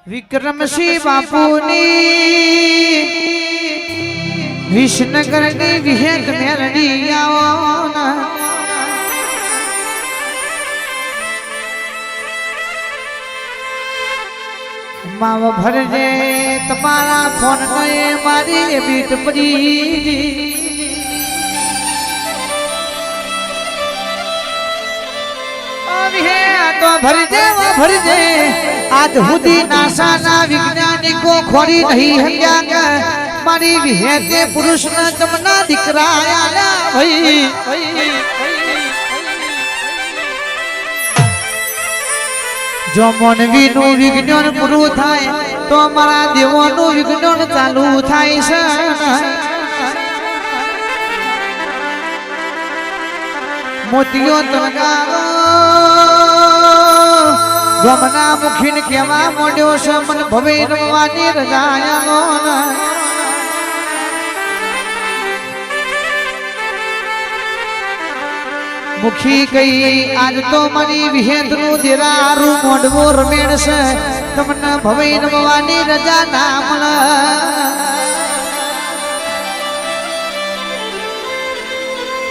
વિક્રમસિંહ બાપુની વિસનગરની વિહેત મેલડી આવો માવ ભરજે તમારા ફોન નએ મારી બીટ પડી તો ભરજે આજ સુધી નાસાના વૈજ્ઞાનિકો ખોરી નહીં હત્યા મારી વિહેતે પુરુષના જમના દીકરા આયા ભાઈ જો મનવીનું વિજ્ઞાન પૂરું થાય તો મારા દેવોનું વિજ્ઞાન ચાલુ થાય છે મોતીઓ તરગારો ગમના મુખીને કેવા મોડ્યો છે મન ભવે રમવાની રજાયાનો મુખી કઈ આજ તો મારી વિહેતનું દેરારું મોડવો રમેણ છે તમને ભવે રમવાની રજા ના મળે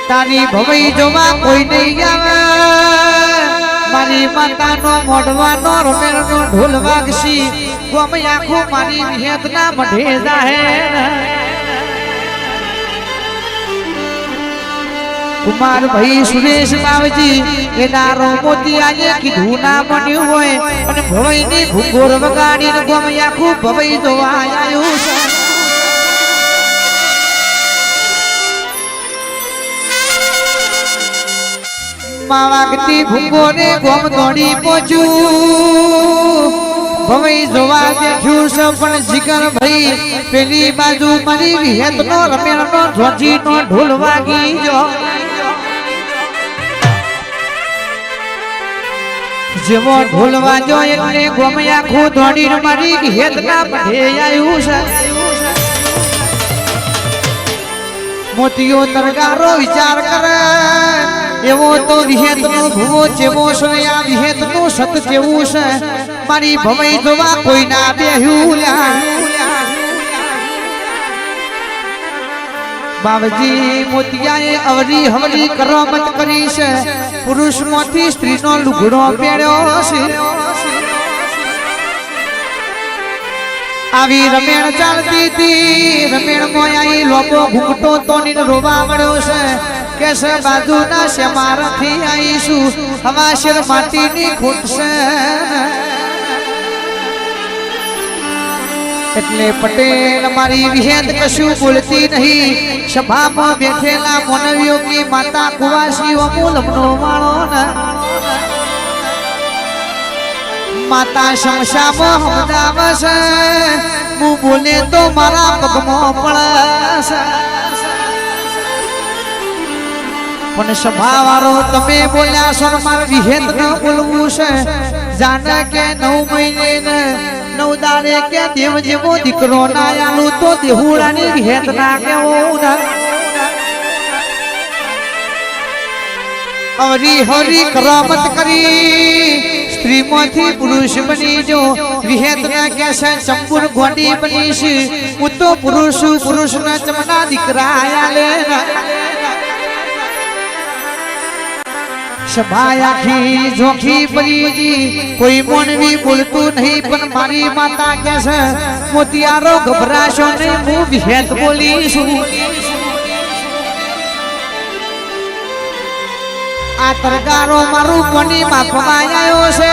તારી ભવઈ જોવા કોઈ નહીં આવે મારી માતાનો મોઢવાનો રમેણનો ઢોલ વાગશી ગોમ આખું મારી વિહેતના મઢે જાહેર કુમાર ભાઈ સુરેશ બાવજી એનારો મોતી આજે કીધું ના બન્યું હોય અને ભવઈની ભૂગોળ વગાડીને ગોમ આખું ભવઈ જોવા આવ્યું છે વાગતી ભૂગોને ગોમ દોડી પહોંચ્યું ભવઈ જોવા બેઠ્યું છે પણ જીગર ભાઈ પેલી બાજુ મારી વિહેતનો રમેણનો ધ્વજીનો ઢોલ વાગી જો જેવો ઢોલ વાજો એટલે ગોમ આખું દોડીને મારી વિહેતના મઢે આવ્યું છે મોતીઓ તરગારો વિચાર કરે એવો તો વિહેતનો ભૂવો જેવો છે આ વિહેતનું સત જેવું છે મારી ભવઈ જોવા કોઈ ના બેહ્યું બાવજી મોતિયાએ અવરી હવરી કરામત કરી છે પુરુષમાંથી સ્ત્રીનો લુગડો પહેર્યો છે આવી રમેણ ચાલતી હતી રમેણ મોયાઈ લોકો ઘૂંઘટો તોડીને રોવા મળ્યો છે કે છે બાજુના શેમારથી આવીશું હવા શેર માટીની ખૂટશે એટલે પટેલ મારી વિહેત કશું બોલતી નહીં સભામાં બેઠેલા મોનવીઓની માતા કુવાસીઓ મૂલમનો વાળો માતા શમશામાં હમદાવે છે હું બોલે તો મારા પગમાં પડે પણ સભાવાળો તમે બોલ્યા છો મારે વિહેત ન બોલવું છે જાને કે 9 મહિને 9 દાડે કે દેવ જેવો દીકરો ના આલું તો દેહુડાની વિહેત ના કેવું અવરી હરી કરામત કરી સ્ત્રીમાંથી પુરુષ બની જો વિહેત ના કે છે સંપૂર્ણ ગોડી બની છે હું તો પુરુષના ચમના દીકરા આલે સભાયાખી જોખી પરીજી કોઈ મોનવી બોલતું નહીં પણ મારી માતા કે છે મોતિયારો ગભરાશો નહીં હું વિહેત બોલીશું આ તરગારો મારું પોની માફમાં આવ્યો છે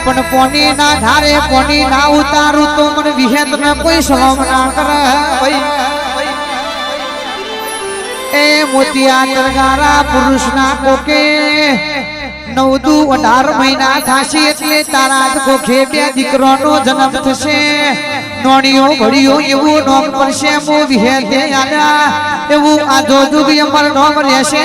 પણ પોની ના ધારે પોની ના ઉતારું તો મને વિહેત ને કોઈ સલામ ના કરે એ મોતિયા તરગારા પુરુષના કોકે 9 દુ 18 મહિના થાશે એટલે તારા જ કોખે બે દીકરોનો જન્મ થશે નોણીઓ ઘડીઓ એવું નોમ પડશે મો વિહેતે આલ્યા એવું આજો જુગ અમર નોમ રહેશે